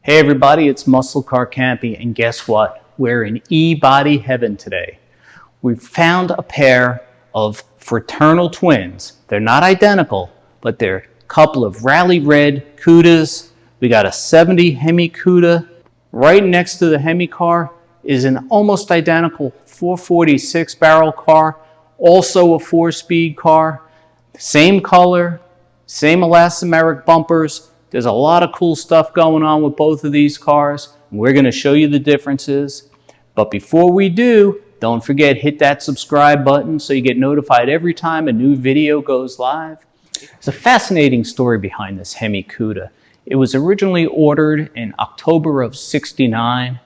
Hey everybody, it's Muscle Car Campy, and guess what? We're in E-body heaven today. We've found a pair of fraternal twins. They're not identical, but they're a couple of rally red Cudas. We got a 70 Hemi Cuda. Right next to the Hemi car is an almost identical 446 barrel car, also a 4-speed car. Same color, same elastomeric bumpers. There's a lot of cool stuff going on with both of these cars. We're going to show you the differences. But before we do, don't forget, hit that subscribe button so you get notified every time a new video goes live. There's a fascinating story behind this Hemi Cuda. It was originally ordered in October of '69.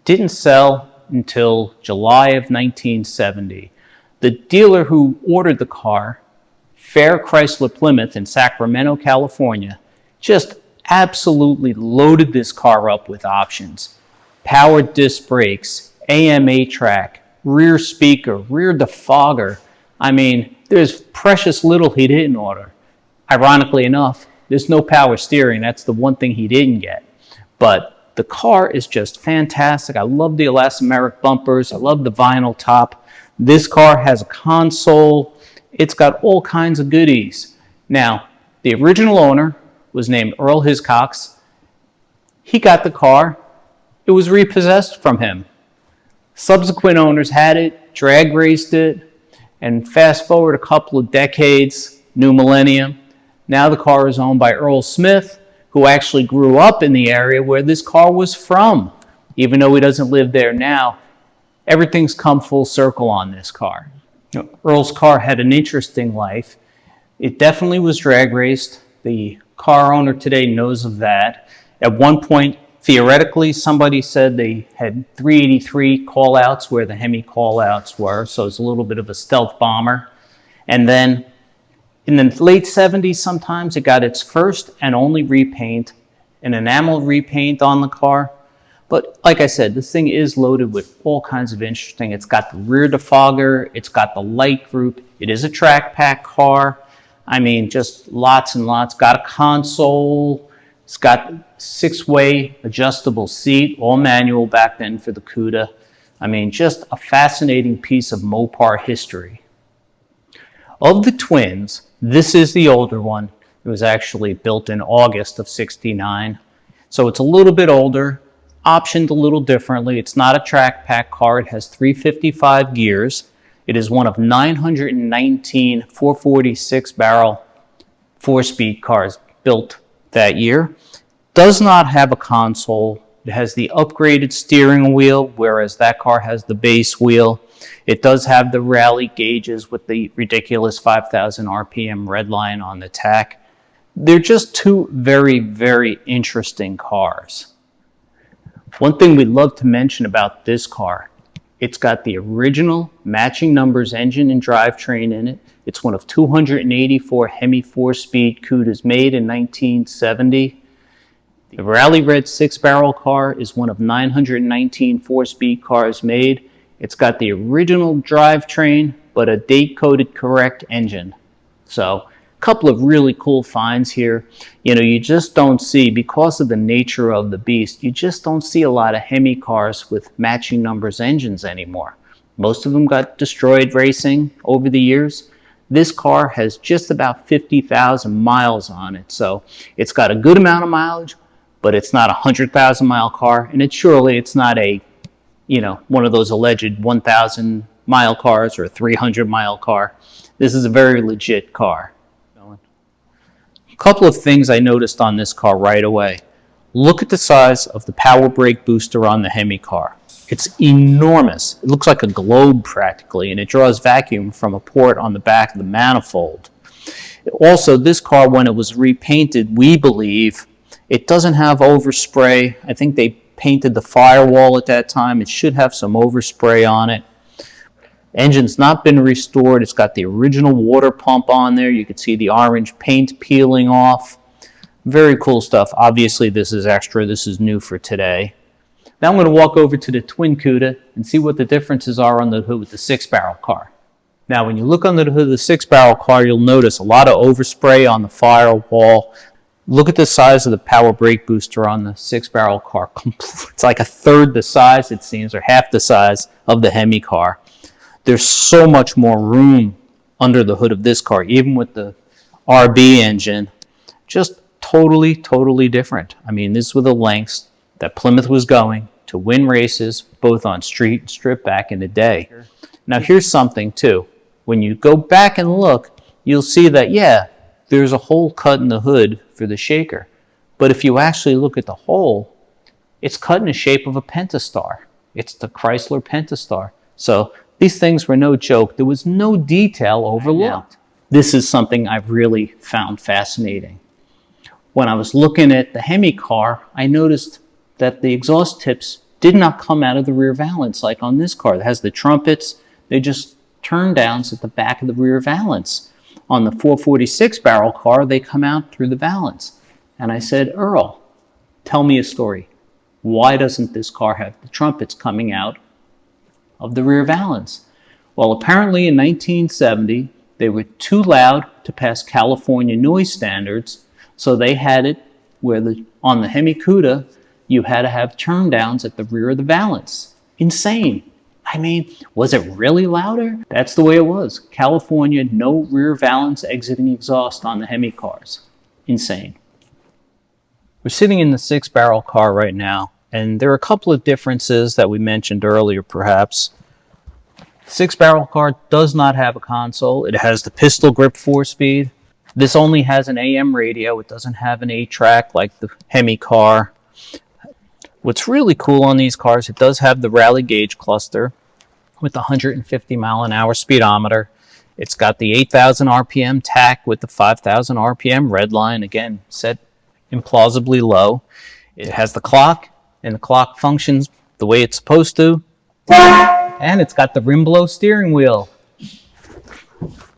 Didn't sell until July of 1970. The dealer who ordered the car, Fair Chrysler Plymouth in Sacramento, California, just absolutely loaded this car up with options. Power disc brakes, AM 8-track, rear speaker, rear defogger. I mean, there's precious little he didn't order. Ironically enough, there's no power steering. That's the one thing he didn't get. But the car is just fantastic. I love the elastomeric bumpers. I love the vinyl top. This car has a console. It's got all kinds of goodies. Now, the original owner was named Earl Hiscox. He got the car. It was repossessed from him. Subsequent owners had it, drag raced it, and fast forward a couple of decades, new millennium. Now the car is owned by Earl Smith, who actually grew up in the area where this car was from. Even though he doesn't live there now, everything's come full circle on this car. Earl's car had an interesting life. It definitely was drag raced. The car owner today knows of that. At one point, theoretically, somebody said they had 383 call-outs where the Hemi call-outs were, so it's a little bit of a stealth bomber. And then in the late 70s, sometimes it got its first and only repaint, an enamel repaint on the car. But like I said, this thing is loaded with all kinds of interesting. It's got the rear defogger, it's got the light group, it is a track pack car. I mean, just lots and lots. Got a console. It's got 6-way adjustable seat, all manual back then for the Cuda. I mean, just a fascinating piece of Mopar history. Of the twins, this is the older one. It was actually built in August of '69. So it's a little bit older, optioned a little differently. It's not a track pack car. It has 355 gears. It is one of 919 446 barrel 4-speed cars built that year. Does not have a console. It has the upgraded steering wheel, whereas that car has the base wheel. It does have the rally gauges with the ridiculous 5,000 RPM red line on the tach. They're just two very, very interesting cars. One thing we'd love to mention about this car, it's got the original matching numbers engine and drivetrain in it. It's one of 284 Hemi 4-speed Cudas made in 1970. The Rally Red 6-barrel car is one of 919 4-speed cars made. It's got the original drivetrain, but a date-coded correct engine. So a couple of really cool finds here. You know, you just don't see, because of the nature of the beast, you just don't see a lot of Hemi cars with matching numbers engines anymore. Most of them got destroyed racing over the years. This car has just about 50,000 miles on it. So it's got a good amount of mileage, but it's not a 100,000 mile car. And it's not a, you know, one of those alleged 1,000 mile cars or a 300 mile car. This is a very legit car. A couple of things I noticed on this car right away. Look at the size of the power brake booster on the Hemi car. It's enormous. It looks like a globe practically, and it draws vacuum from a port on the back of the manifold. Also, this car, when it was repainted, we believe, It doesn't have overspray. I think they painted the firewall at that time. It should have some overspray on it. Engine's not been restored. It's got the original water pump on there. You can see the orange paint peeling off. Very cool stuff. Obviously, this is extra. This is new for today. Now I'm going to walk over to the twin Cuda and see what the differences are on the hood with the 6-barrel car. Now, when you look under the hood of the 6-barrel car, you'll notice a lot of overspray on the firewall. Look at the size of the power brake booster on the 6-barrel car. It's like a third the size, it seems, or half the size of the Hemi car. There's so much more room under the hood of this car, even with the RB engine. Just totally, totally different. I mean, this was the lengths that Plymouth was going to win races, both on street and strip back in the day. Now, here's something, too. When you go back and look, you'll see that, yeah, there's a hole cut in the hood for the shaker. But if you actually look at the hole, it's cut in the shape of a Pentastar. It's the Chrysler Pentastar. So these things were no joke. There was no detail overlooked. This is something I've really found fascinating. When I was looking at the Hemi car, I noticed that the exhaust tips did not come out of the rear valance like on this car. It has the trumpets. They just turn downs at the back of the rear valance. On the 446-barrel car, they come out through the valance. And I said, Earl, tell me a story. Why doesn't this car have the trumpets coming out of the rear valance? Well, apparently in 1970, they were too loud to pass California noise standards, so they had it where on the Hemi Cuda, you had to have turn downs at the rear of the valance. Insane. I mean, was it really louder? That's the way it was. California, no rear valance exiting exhaust on the Hemi cars. Insane. We're sitting in the 6-barrel car right now, and there are a couple of differences that we mentioned earlier, perhaps. The 6-barrel car does not have a console. It has the pistol grip 4-speed. This only has an AM radio. It doesn't have an 8-track like the Hemi car. What's really cool on these cars, it does have the rally gauge cluster with 150 mile an hour speedometer. It's got the 8,000 RPM tach with the 5,000 RPM red line, again, set implausibly low. It has the clock, and the clock functions the way it's supposed to. And it's got the rim blow steering wheel.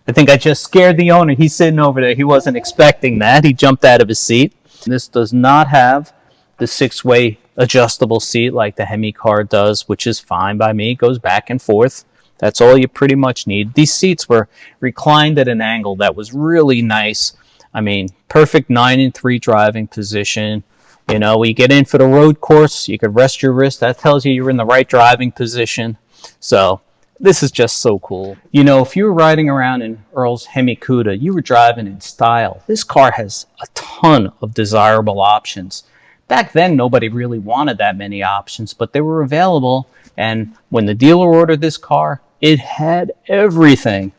I think I just scared the owner. He's sitting over there. He wasn't expecting that. He jumped out of his seat. This does not have the 6-way adjustable seat like the Hemi car does, which is fine by me. It goes back and forth. That's all you pretty much need. These seats were reclined at an angle that was really nice. I mean, perfect 9-3 driving position. You know, you get in for the road course, you could rest your wrist. That tells you you're in the right driving position. So this is just so cool. You know, if you were riding around in Earl's Hemi Cuda, you were driving in style. This car has a ton of desirable options. Back then, nobody really wanted that many options, but they were available. And when the dealer ordered this car, it had everything.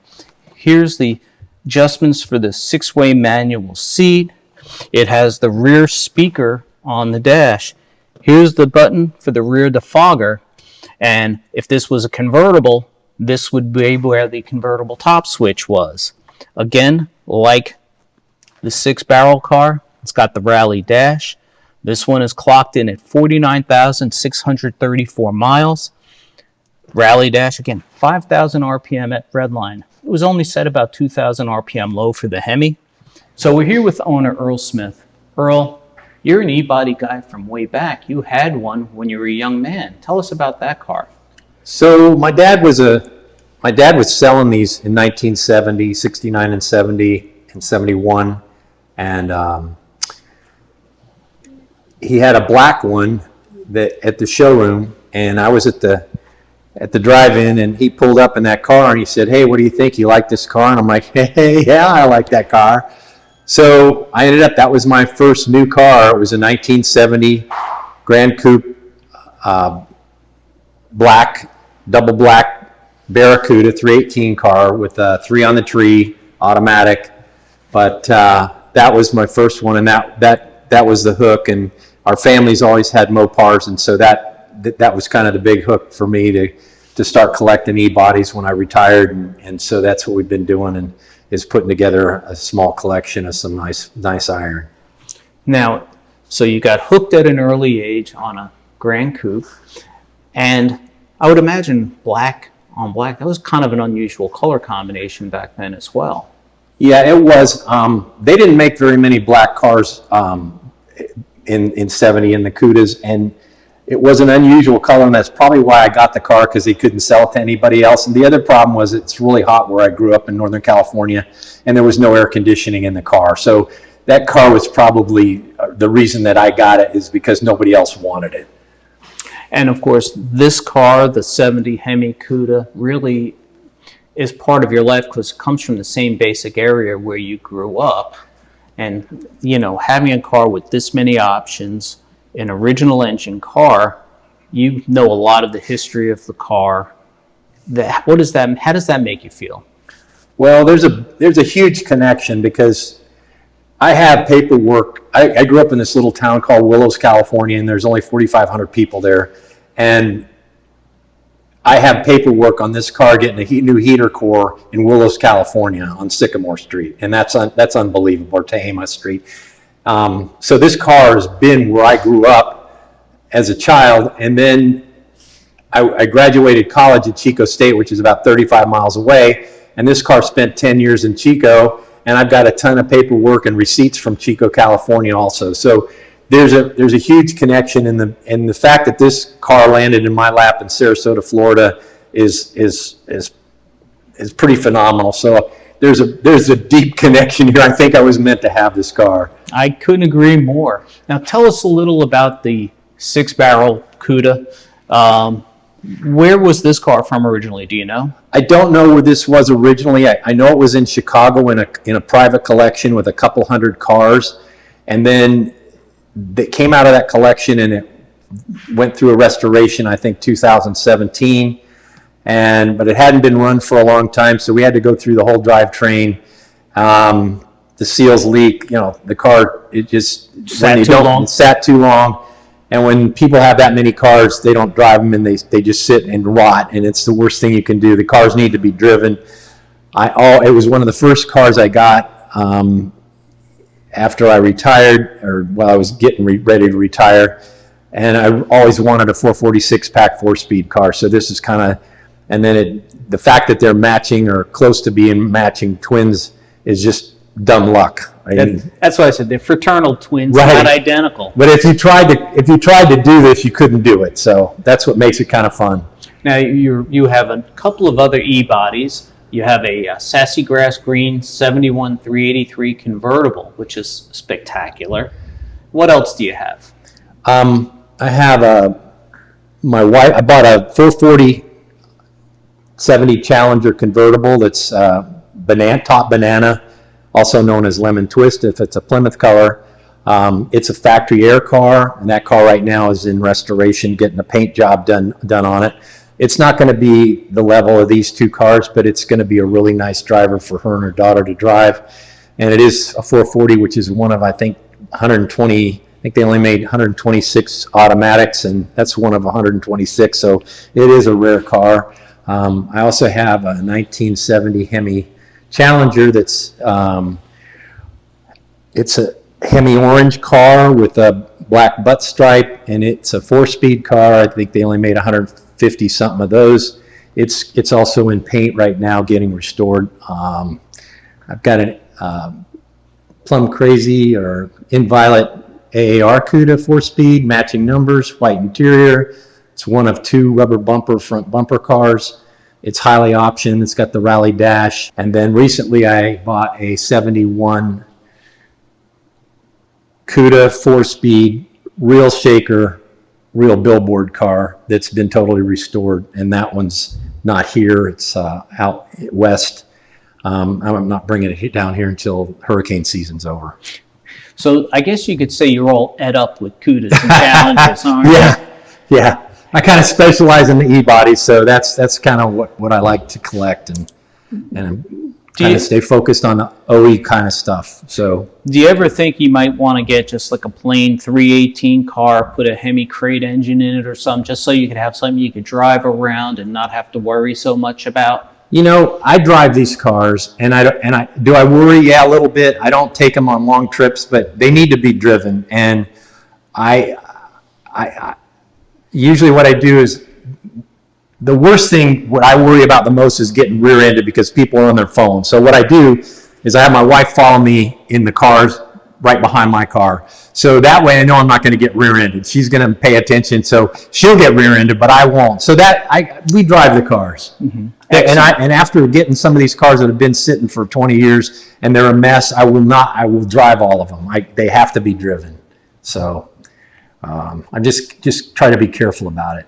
Here's the adjustments for the 6-way manual seat. It has the rear speaker on the dash. Here's the button for the rear defogger. And if this was a convertible, this would be where the convertible top switch was. Again, like the 6-barrel car, it's got the rally dash. This one is clocked in at 49,634 miles. Rally dash, again, 5,000 RPM at redline. It was only set about 2,000 RPM low for the Hemi. So we're here with owner Earl Smith. Earl, you're an e-body guy from way back. You had one when you were a young man. Tell us about that car. So my dad was selling these in 1970, 69 and 70 and 71, and he had a black one that at the showroom, and I was at the drive-in, and he pulled up in that car and he said, "Hey, what do you think? You like this car?" And I'm like, "Hey, yeah, I like that car." So I ended up, that was my first new car. It was a 1970 Grand Coupe, black, double black Barracuda 318 car with a 3 on the tree automatic. But that was my first one, and that was the hook. And our family's always had Mopars, and so that was kind of the big hook for me to start collecting e-bodies when I retired. And so that's what we've been doing, and is putting together a small collection of some nice iron. Now, So you got hooked at an early age on a Grand Coupe, and I would imagine black on black, that was kind of an unusual color combination back then as well. Yeah, it was. They didn't make very many black cars in 70 in the Cudas, and it was an unusual color, and that's probably why I got the car, because they couldn't sell it to anybody else. And the other problem was it's really hot where I grew up in Northern California, and there was no air conditioning in the car. So that car was probably the reason that I got it, is because nobody else wanted it. And of course, this car, the 70 Hemi Cuda, really is part of your life because it comes from the same basic area where you grew up. And, you know, having a car with this many options, an original engine car, you know a lot of the history of the car. How does that make you feel? Well, there's a huge connection, because I have paperwork. I grew up in this little town called Willows, California, and there's only 4,500 people there. And I have paperwork on this car getting a new heater core in Willows, California on Sycamore Street. And that's unbelievable, or Tehama Street. So this car has been where I grew up as a child. And then I graduated college at Chico State, which is about 35 miles away. And this car spent 10 years in Chico. And I've got a ton of paperwork and receipts from Chico, California also. So there's a huge connection, and the fact that this car landed in my lap in Sarasota, Florida is pretty phenomenal. So there's a deep connection here. I think I was meant to have this car. I couldn't agree more. Now tell us a little about the 6-barrel Cuda. Where was this car from originally? Do you know? I don't know where this was originally. I know it was in Chicago in a private collection with a couple hundred cars, and then they came out of that collection and it went through a restoration, I think 2017, but it hadn't been run for a long time, so we had to go through the whole drivetrain. The seals leak, the car, it just sat too long. And when people have that many cars, they don't drive them, and they just sit and rot, and it's the worst thing you can do. The cars need to be driven. It was one of the first cars I got after I retired, or while I was getting ready to retire, and I always wanted a 446 pack 4-speed car. So this is kind of, and then the fact that they're matching or close to being matching twins is just dumb luck. That's why I said they're fraternal twins, right. Not identical. But if you tried to do this, you couldn't do it. So that's what makes it kind of fun. Now you have a couple of other E-bodies. You have a Sassy Grass Green 71 383 convertible, which is spectacular. What else do you have? I have my wife. I bought a 440 70 Challenger convertible that's top banana, also known as lemon twist if it's a Plymouth color. It's a factory air car, and that car right now is in restoration, getting a paint job done on it. It's not going to be the level of these two cars, but it's going to be a really nice driver for her and her daughter to drive. And it is a 440, which is one of, I think, 120. I think they only made 126 automatics, and that's one of 126. So it is a rare car. I also have a 1970 Hemi Challenger that's it's a Hemi orange car with a black butt stripe, and it's a 4-speed car. I think they only made 150 something of those. It's also in paint right now, getting restored. I've got a Plum Crazy or Inviolate AAR Cuda 4-speed, matching numbers, white interior. It's one of 2 rubber front bumper cars. It's highly optioned. It's got the rally dash. And then recently I bought a 71 Cuda 4-speed, real shaker, real billboard car that's been totally restored. And that one's not here. It's out west. I'm not bringing it down here until hurricane season's over. So I guess you could say you're all ed up with Cudas and Challenges, aren't you? Yeah. I kind of specialize in the E-bodies, so that's kind of what I like to collect, and kind of stay focused on the OE kind of stuff. So, do you ever think you might want to get just like a plain 318 car, put a Hemi crate engine in it or something, just so you could have something you could drive around and not have to worry so much about? I drive these cars, and I worry? Yeah, a little bit. I don't take them on long trips, but they need to be driven. And Usually what I do is, the worst thing, what I worry about the most is getting rear-ended because people are on their phone. So what I do is I have my wife follow me in the cars right behind my car. So that way I know I'm not going to get rear-ended. She's going to pay attention, so she'll get rear-ended, but I won't. So we drive the cars. Mm-hmm. And after getting some of these cars that have been sitting for 20 years and they're a mess, I will drive all of them. They have to be driven. So I just try to be careful about it.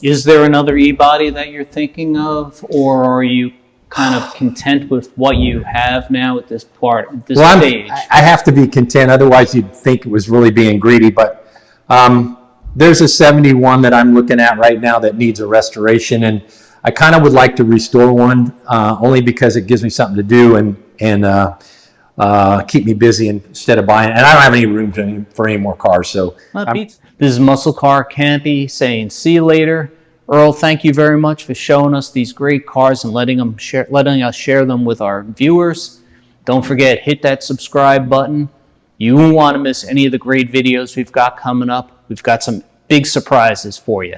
Is there another e-body that you're thinking of, or are you kind of content with what you have now at this stage? I have to be content, otherwise you'd think it was really being greedy. But there's a 71 that I'm looking at right now that needs a restoration, and I kind of would like to restore one, only because it gives me something to do and keep me busy instead of buying. And I don't have any room for any more cars. So this is Muscle Car Campy saying see you later. Earl, thank you very much for showing us these great cars and letting us share them with our viewers. Don't forget, hit that subscribe button. You won't want to miss any of the great videos we've got coming up. We've got some big surprises for you.